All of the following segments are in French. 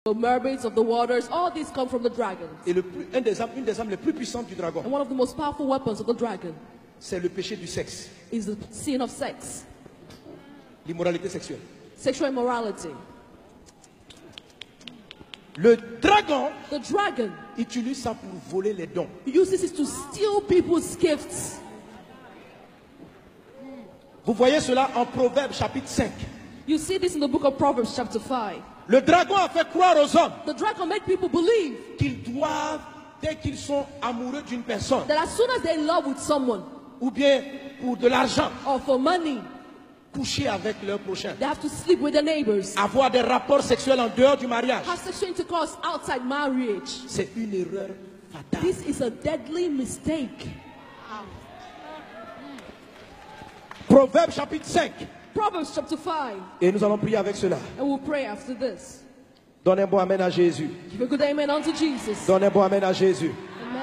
The mermaids of the waters, all these come from the dragon. Et une des armes les plus puissantes du dragon, And one of the most powerful weapons of the dragon c'est le péché du sexe, is the sin of sex, l'immoralité sexuelle. sexual immorality. Le dragon The dragon utilise ça pour voler les dons. uses it to steal people's gifts. Vous voyez cela en Proverbes chapitre 5. You see this in the book of Proverbs chapter 5. Le dragon a fait croire aux hommes The dragon made people believe qu'ils doivent, dès qu'ils sont amoureux d'une personne, that as soon as they're in love with someone ou bien pour de l'argent, or for money, coucher avec leur prochain, they have to sleep with their neighbors, avoir des rapports sexuels en dehors du mariage. have sexual intercourse outside marriage. C'est une erreur fatale. This is a deadly mistake. Proverbes chapitre 5. Proverbs chapter 5. Et nous allons prier avec cela. And we'll pray after this. Donne un bon amen à Jésus. Give a good amen unto Jesus. Donne un bon amen à Jésus. Amen.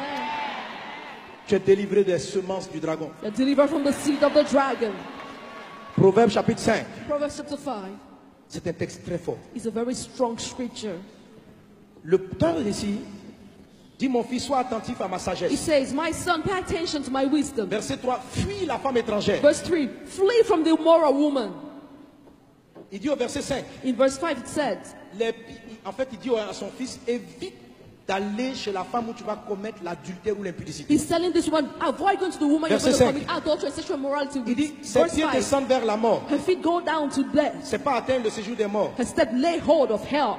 Tu es délivré des semences du dragon. You're delivered from the seed of the dragon. Proverbes chapitre 5. Proverbs chapter 5 C'est un texte très fort. is a very strong scripture. Le temps ici dit, mon fils, sois attentif à ma It sagesse. says, my son, pay attention to my wisdom. Verset 3, fuis la femme étrangère. Verse 3, flee from the immoral woman. Il dit au verset 5, In verse 5 it says, en fait il dit à son fils, évite d'aller chez la femme où tu vas commettre l'adultère ou l'impudicité. he's telling this woman, avoid going to the woman you're Verset going to 5. commit adultery and sexual immorality Il with. dit, ses Verse pieds 5, descendent vers la mort. her feet go down to death. C'est pas atteindre le séjour des morts. Her step lay hold of hell.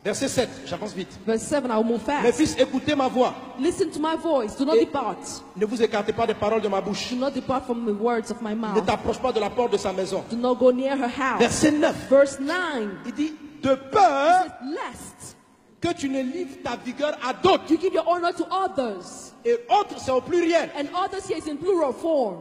Verset 7, j'avance vite. Verse 7, I will move Mes fast. fils, écoutez ma voix. Listen to my voice, do not Et- depart. Ne vous écartez pas des paroles de ma bouche. Do not depart from the words of my Ne mouth. t'approche pas de la porte de sa maison. Do not go near her house. Verset 9, Verse 9, il dit, de peur lest que tu ne livres ta vigueur à d'autres. you give your honor to others. Et autres, c'est au pluriel. And others here is in plural form.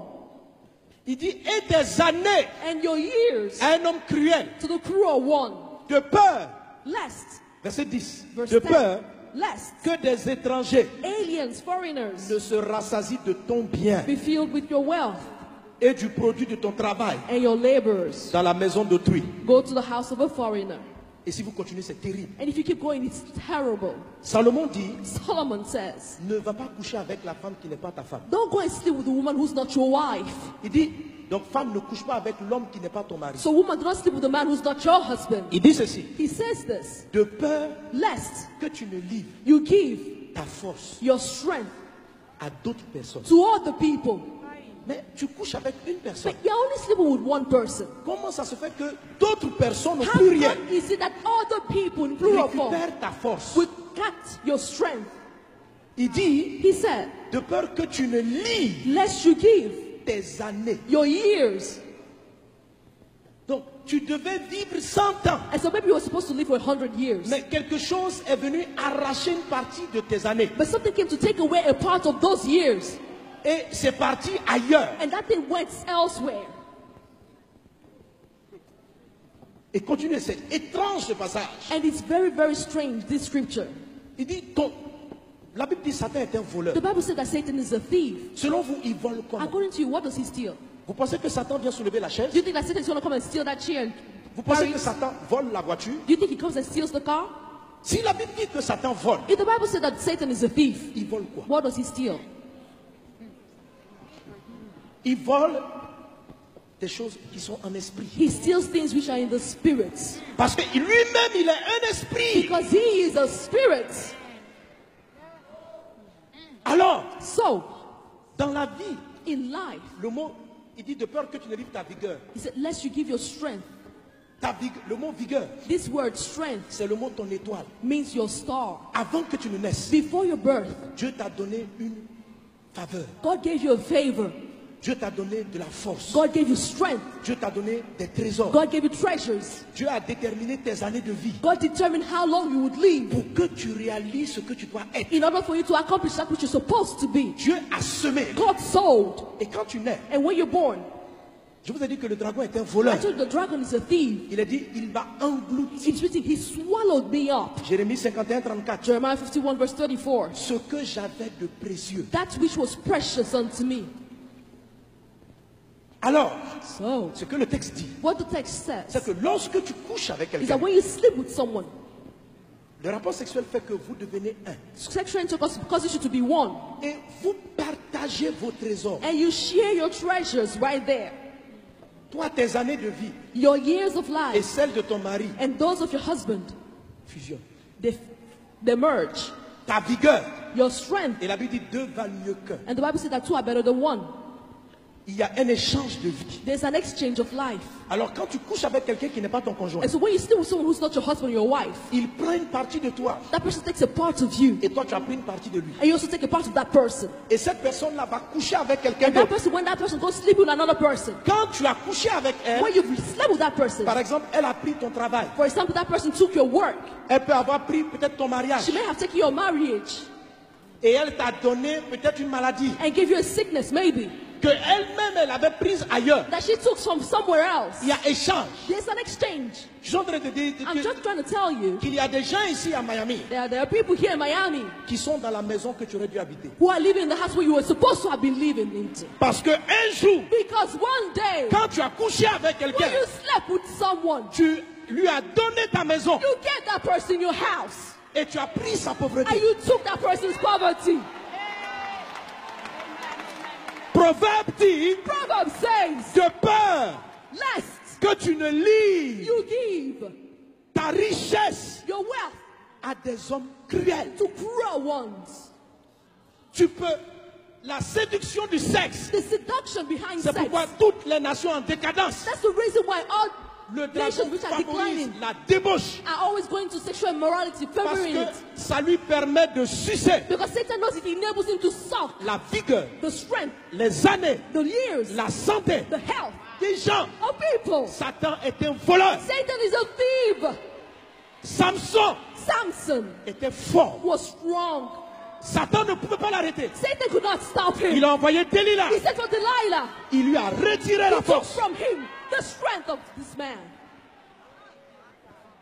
Il dit, et des années And your years à un homme cruel. to the cruel one. De peur, Lest, verset 10, verse de 10, peur lest que des étrangers aliens, foreigners, ne se rassasient de ton bien be filled with your wealth et du produit de ton travail and your labors. dans la maison d'autrui. Go to the house of a foreigner. Et si vous continuez, c'est terrible. And if you keep going, it's terrible. Salomon dit, Solomon says, ne va pas coucher avec la femme qui n'est pas ta femme. don't go and sleep with a woman who's not your wife. Il dit, donc femme, ne couche pas avec l'homme qui n'est pas ton mari. So woman, do not sleep with a man who's not your husband. Il dit ceci, He says this, de peur lest que tu ne livres you give ta force your strength à d'autres personnes. to other people. Mais tu couches avec une personne. But you're only sleeping with one person. Comment ça se fait que d'autres personnes au How pluriel come is it that other people in plural form récupèrent ta force? will cut your strength? Il dit, He said, de peur que tu ne livres lest you give tes années. your years. Donc, tu devais vivre 100 ans. And so maybe you were supposed to live for 100 years. Mais quelque chose est venu arracher une partie de tes années. But something came to take away a part of those years. Et c'est parti ailleurs. And that thing went elsewhere. Et continue, c'est étrange ce passage. And it's very, very strange, this scripture. Il dit, la Bible dit Satan est un voleur. The Bible said that Satan is a thief. Selon vous, il vole comment? According to you, what does he steal? Vous pensez que Satan vient soulever la chaise? Do you think that Satan is going to come and steal that chair? Vous pensez Carry que it? Satan vole la voiture? Do you think he comes and steals the car? Si la Bible dit que Satan vole, If the Bible said that Satan is a thief, il vole quoi? what does he steal? Il vole des choses qui sont en esprit. He steals things which are in the spirit. Parce que lui-même, il est un esprit. Because he is a spirit. Alors, So, dans la vie, in life, le mot, il dit de peur que tu ne livres ta vigueur. he said, lest you give your strength. Le mot vigueur, This word strength c'est le mot ton étoile. means your star. Avant que tu ne naisses, Before your birth, Dieu t'a donné une faveur. God gave you a favor. Dieu t'a donné de la force. God gave you strength. Dieu t'a donné des trésors. God gave you treasures. Dieu a déterminé tes années de vie God determined how long you would live pour que tu réalises ce que tu dois être. in order for you to accomplish that which you're supposed to be. Dieu a semé. God sowed. Et quand tu nais, And when you're born, je vous ai dit que le dragon est un I voleur. told you the dragon is a thief. Il a dit, il va engloutir. It's written, he swallowed me up. Jérémie 51, 34. Jeremiah 51 verse 34. Ce que j'avais de précieux. That which was precious unto me. Alors, So, ce que le texte dit, what the text c'est says que lorsque tu couches avec is quelqu'un, that when you sleep with someone, Le rapport sexuel fait que vous devenez un. Sexual intercourse causes you to be one. Et vous partagez vos trésors. And you share your treasures right there. Toi, tes années de vie Your years of et life celles de ton mari and those of your husband, fusionnent. they merge. Ta vigueur. Your strength. Et la Bible dit deux valent mieux qu'un. And the Bible says that two are better than one. Il y a un échange de vie. There's an exchange of life. Alors quand tu couches avec quelqu'un qui n'est pas ton conjoint, And so when you stay with someone who's not your husband or your wife, il prend une partie de toi that person takes a part of you. et toi tu as pris une partie de lui. And you also take a part of that person. Et cette personne-là va coucher avec quelqu'un And that d'autre. person, when that person goes sleep with another person, Quand tu as couché avec elle, when you slept with that person, par exemple, elle a pris ton travail. for example, that person took your work, Elle peut avoir pris peut-être ton mariage. she may have taken your marriage Et elle t'a donné peut-être une maladie and gave you a sickness, maybe, que elle-même elle avait prise ailleurs. that she took from somewhere else. Il y a échange. There's an exchange. Je suis en train de te dire I'm just trying to tell you, qu'il y a des gens ici à Miami there are people here in Miami qui sont dans la maison que tu aurais dû habiter. who are living in the house where you were supposed to have been living into. Parce que un jour, Because one day, quand tu as couché avec when quelqu'un, you slept with someone, tu lui as donné ta maison you get that person in your house et tu as pris sa and pauvreté. you took that person's poverty. Proverbe dit Proverbs says, de peur lest que tu ne lies you give ta richesse your wealth à des hommes cruels. to cruel ones. Tu peux, la séduction du sexe, The seduction behind c'est sex. pourquoi toutes les nations en décadence, That's the reason why all le nations dragon which are favorise declining la débauche are always going to sexual immorality, parce favoring que it. ça lui permet de sucer Because Satan knows it enables him to suck la vigueur, the strength, les années, the years, la santé the health des gens. of people. Satan est un voleur. Satan is a thief. Samson Samson était fort. was strong. Satan ne pouvait pas l'arrêter. Satan could not stop Il him. a envoyé Delilah. He said for Delilah, Il lui a retiré he la took force. from him the strength of this man.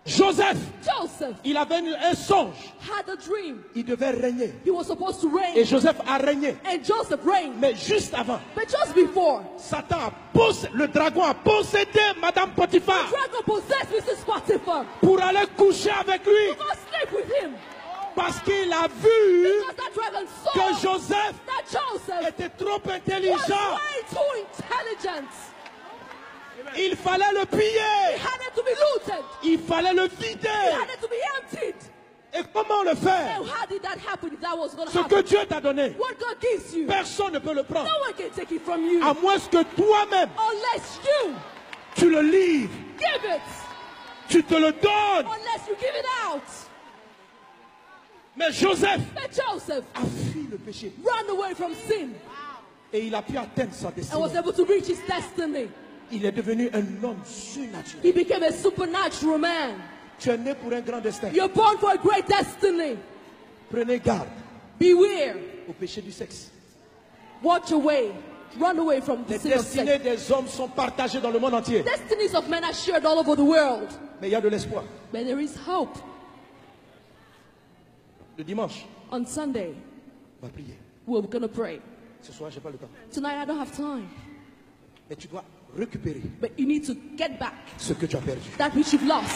Joseph, Joseph il avait un songe. had a dream. Il devait régner. He was supposed to Et reign. Joseph a régné. And Joseph reigned. Mais juste avant, But just before, le dragon a possédé Madame Potiphar dragon possessed Mrs. Potiphar. pour aller coucher avec lui. To go sleep with him. Parce qu'il a vu Because that dragon que saw Joseph that Joseph était trop was intelligent. way too intelligent. Il fallait le He piller. had it to be looted. Il fallait le He vider. had it to be emptied. Et comment le faire? And how did that happen if that was going to Ce que happen? Dieu t'a donné, What God gives you, personne ne peut le prendre. no one can take it from you À moins que toi-même, unless you tu le livres, give it, tu te le donnes. unless you give it out. Mais Joseph But Joseph a fui le péché. ran away from sin Et il a pu atteindre sa and was destinée. able to reach his destiny. Il est devenu un homme surnaturel. He became a supernatural man. Tu es né pour un grand destin. You're born for a great destiny. Prenez garde Beware. au péché du sexe. Watch away. Run away from the Les sin of destinées sex. des hommes sont partagées dans le monde entier. Destinies of men are shared all over the world. Mais il y a de l'espoir. But there is hope. Le dimanche, On Sunday, on va prier. we're going to pray. Ce soir, je n'ai pas le temps. Tonight, I don't have time. Mais tu dois récupérer But you need to get back ce que tu as perdu. that which you've lost.